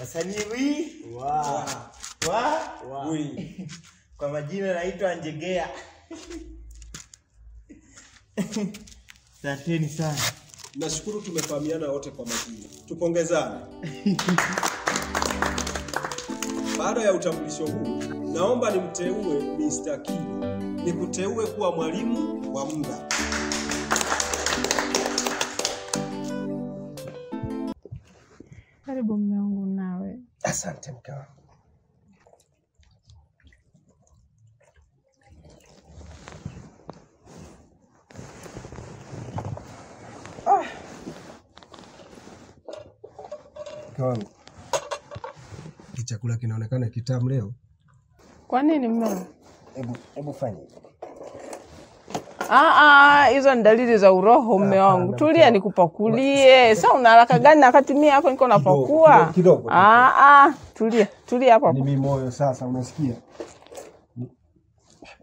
Asaniwi. Kwa majina naitwa Njegea. Asanteni sana. Nashukuru tumefahamiana wote kwa majina. Tupongezane. Baada ya utambulisho huu, naomba nimteue Mr. Kili. Nikuteue kuwa mwalimu wa muda. Karibu mume wangu nawe. Asante mke wangu. Mke wangu. Chakula kinaonekana kitamu leo. Kwa nini mume wangu? Hebu fanya. Hizo ni dalili za uroho mume wangu. Tulia nikupakulie. Sasa una haraka gani wakati mimi hapo niko napakua? Kidogo. Tulia hapo. Ni mimoyo sasa unasikia?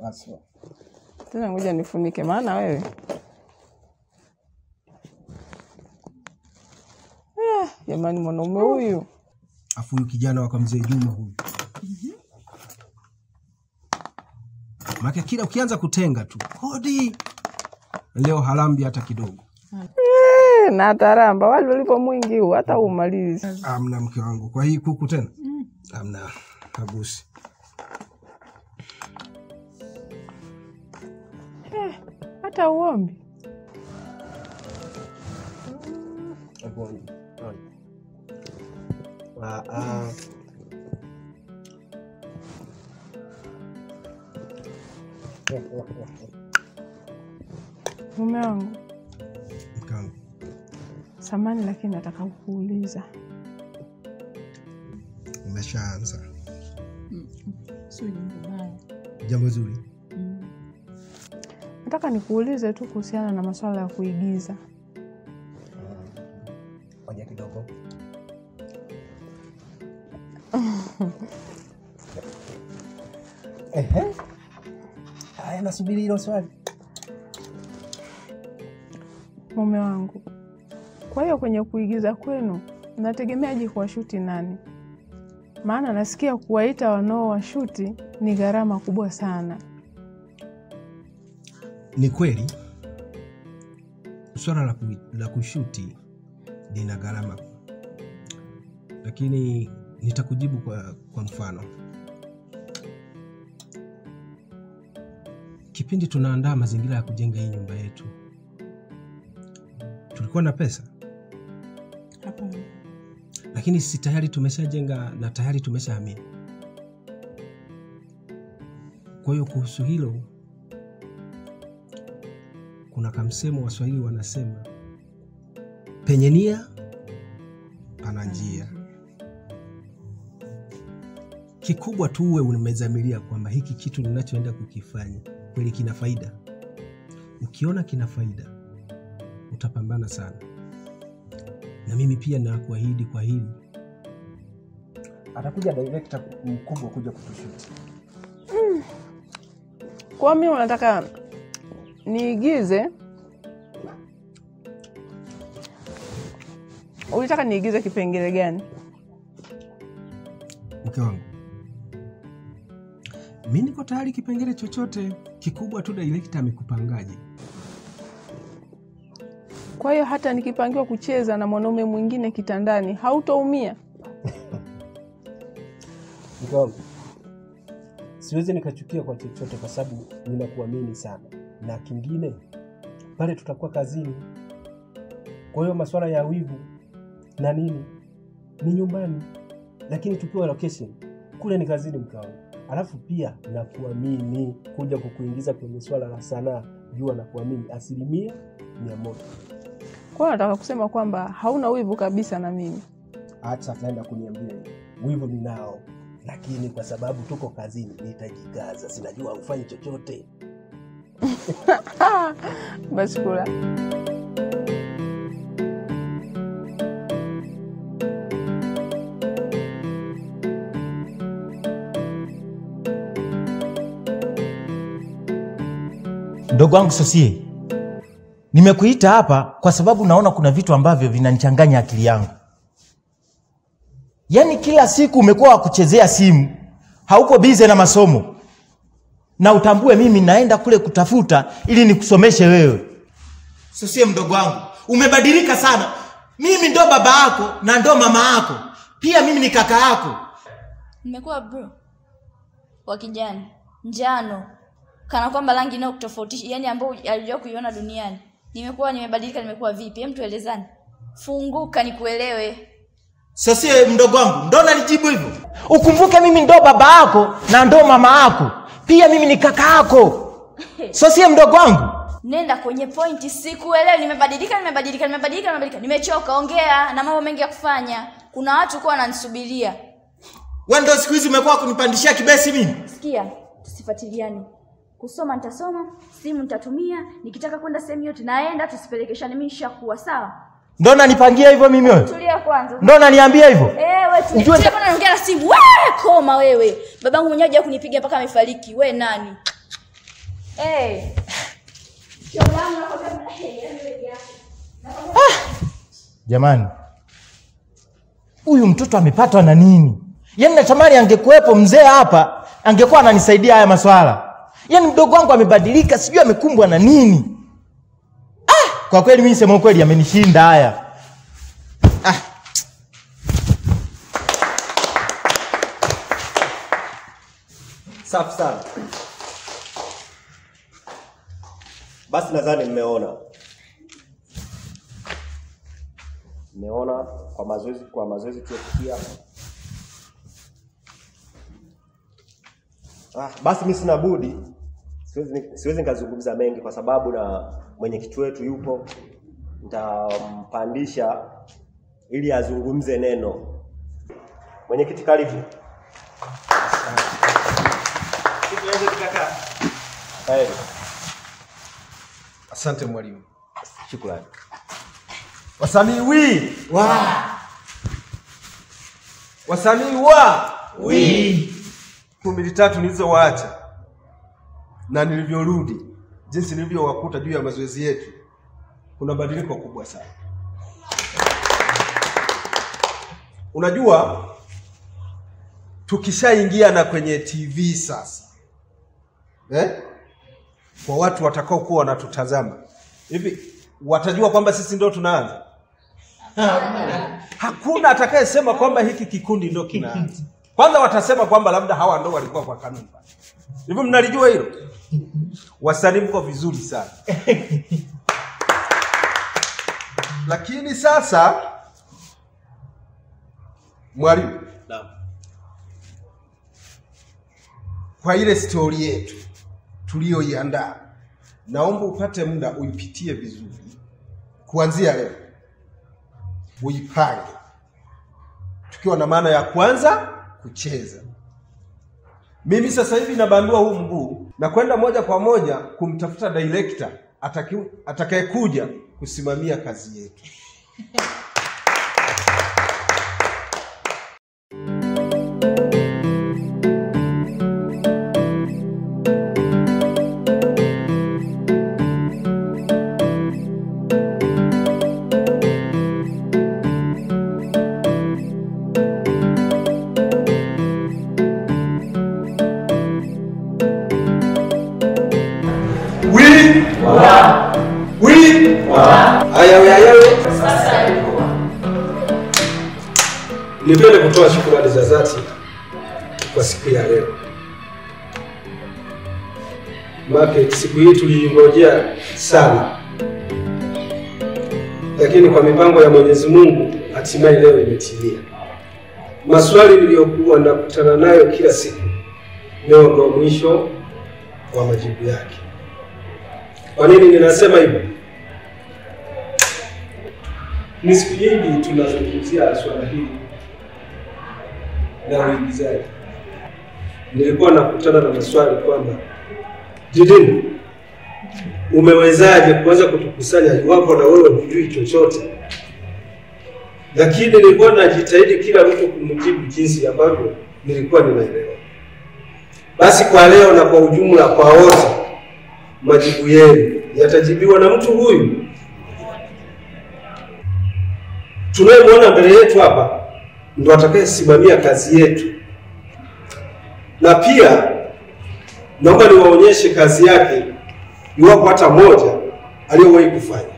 Basi. Tena ngoja nifunike maana wewe. Jamani mwanaume huyu. Afu huyu kijana wa Mzee Juma huyu. Maka kila ukianza kutenga tu. Hodi. Leo halambi hata kidogo. Na taramba wale walipo mwingi huu hata umalizi. Amna mke wangu. Kwa hii kuku tena? Amna. Hagusi. Hata uombi. Uombi. Mume wangu. Mkangu. Samani lakini nataka kukuuliza. Umeshaanza. Sio jambo baya. Jambo zuri. Nataka nikuulize tu kuhusiana na masuala ya kuigiza. Ngoja kidogo. Haya nasubiri hilo swali. Mume wangu. Kwa hiyo kwenye kuigiza kwenu mnategemeaje kuwashuti nani? Maana nasikia kuwaita wanaowashuti ni gharama kubwa sana. Ni kweli. Swala la kushuti lina gharama. Lakini nitakujibu kwa mfano. Kipindi tunaandaa mazingira ya kujenga hii nyumba yetu, tulikuwa na pesa? Hapana. Lakini si tayari tumeshajenga na tayari tumeshahamia. Kwa hiyo kuhusu hilo kuna kamsemo Waswahili wanasema penye nia pana njia. Kikubwa tu uwe umezamiria kwamba hiki kitu ninachoenda kukifanya kweli kina faida. Ukiona kina faida utapambana sana. Na mimi pia nakuahidi kwa hili. Atakuja director mkubwa kuja kutushuti. Kwa mimi unataka niigize? Unataka niigize kipengele gani? Mke wangu. Mimi niko tayari kipengele chochote, kikubwa tu director amekupangaje. Kwa hiyo hata nikipangiwa kucheza na mwanaume mwingine kitandani, hautoumia? Mke wangu. Siwezi nikachukia kwa chochote kwa sababu ninakuamini sana. Na kingine, pale tutakuwa kazini. Kwa hiyo masuala ya wivu na nini ni nyumbani. Lakini tukiwa location, kule ni kazini mke wangu. Alafu pia nakuamini kuja kukuingiza kwenye swala la sanaa, jua nakuamini 100%. Kwa hiyo nataka kusema kwamba hauna wivu kabisa na mimi. Acha tena kuniambia wivu ninao, lakini kwa sababu tuko kazini nitajikaza. Sinajua ufanye chochote. Basi kula. Ndogo wangu Sosie, Nimekuita hapa kwa sababu naona kuna vitu ambavyo vinanichanganya akili yangu. Yaani kila siku umekuwa wa kuchezea simu, hauko busy na masomo. Na utambue mimi naenda kule kutafuta ili nikusomeshe wewe. Sio mdogo wangu, umebadilika sana. Mimi ndo baba yako na ndo mama yako. Pia mimi ni kaka yako. Nimekuwa bro wa kijani, njano, kana kwamba rangi nao kutofautisha, yani ambao alijua kuiona duniani. Nimebadilika, nimekuwa vipi? Hem, tuelezane. Funguka nikuelewe. Sio mdogo wangu, ndo nalijibu hivyo. Ukumbuke mimi ndo baba yako na ndo mama yako. Pia mimi ni kaka yako. Sio mdogo wangu. Nenda kwenye point, sikuelewi. Nimebadilika. Nimechoka, ongea na mambo mengi ya kufanya. Kuna watu kwa wananisubiria. Wewe ndio siku hizi umekuwa kunipandishia kibesi mimi. Sikia, tusifuatiliane. Kusoma nitasoma, simu nitatumia, nikitaka kwenda sehemu yote naenda, tusipelekeshane, mimi nishakuwa sawa. Ndio unanipangia hivyo mimi wewe? Tulia kwanza. Ndio unaniambia hivyo? Wewe tulia kwanza, naongea na simu. Koma wewe. Babangu mwenyewe haja kunipiga mpaka amefariki. Wewe nani? Jamani. Huyu mtoto amepatwa na nini? Yaani natamani angekuepo mzee hapa, angekuwa ananisaidia haya maswala. Yaani mdogo wangu amebadilika, sijui amekumbwa na nini. Kwa kweli mimi sema kweli amenishinda haya. Safi sana. Basi nadhani mmeona kwa mazoezi tuliofikia. Basi mimi sina budi, siwezi nikazungumza mengi kwa sababu na mwenyekiti wetu yupo. Nitampandisha ili azungumze neno. Mwenyekiti, karibu. Asante mwalimu. Shukrani. Wasanii Wasanii tatu nilizowaacha na nilivyorudi, jinsi nilivyowakuta juu ya mazoezi yetu, kuna badiliko kubwa sana. Unajua, tukishaingia na kwenye TV sasa, kwa watu watakao kuwa wanatutazama hivi, watajua kwamba sisi ndio tunaanza. Hakuna atakayesema kwamba hiki kikundi ndio kinaanza. Kwanza watasema kwamba labda hawa ndio walikuwa kwa kanuni. Hivi mnalijua hilo? Wasanii mko vizuri sana. Lakini sasa mwalimu, kwa ile story yetu tulioiandaa, naomba upate muda uipitie vizuri kuanzia leo. Uipange. Tukiwa na maana ya kwanza kucheza. Mimi sasa hivi nabandua huu mguu na kwenda moja kwa moja kumtafuta director atakayekuja kusimamia kazi yetu. Nipende kutoa shukrani za dhati kwa siku ya leo. Maana siku hii tuliingojea sana. Lakini kwa mipango ya Mwenyezi Mungu hatimaye leo imetimia. Maswali niliyokuwa nakutana nayo kila siku, leo ndio mwisho wa majibu yake. Kwa nini ninasema hivyo? Ni siku nyingi tunazungumzia swala hili na uigizaji. Nilikuwa nakutana na maswali kwamba Jidini, umewezaje kuanza kutukusanya iwapo na wewe hujui chochote? Lakini nilikuwa najitahidi kila mtu kumjibu jinsi ambavyo nilikuwa ninaelewa. Basi kwa leo na kwa ujumla kwa wote, majibu yenu yatajibiwa na mtu huyu tunayemwona mbele yetu hapa ndo atakayesimamia kazi yetu, na pia naomba niwaonyeshe kazi yake iwapo hata moja aliyowahi kufanya.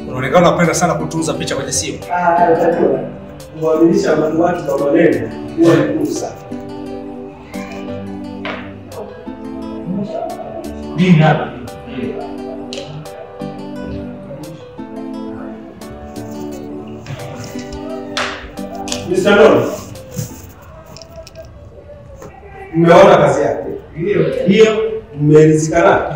Unaonekana unapenda sana kutunza picha kwenye simu. Kuaminisha watu kwa maneno huwa ni ngumu sana. Mr. Nono, mmeona kazi yake? Hiyo mmeridhika nayo?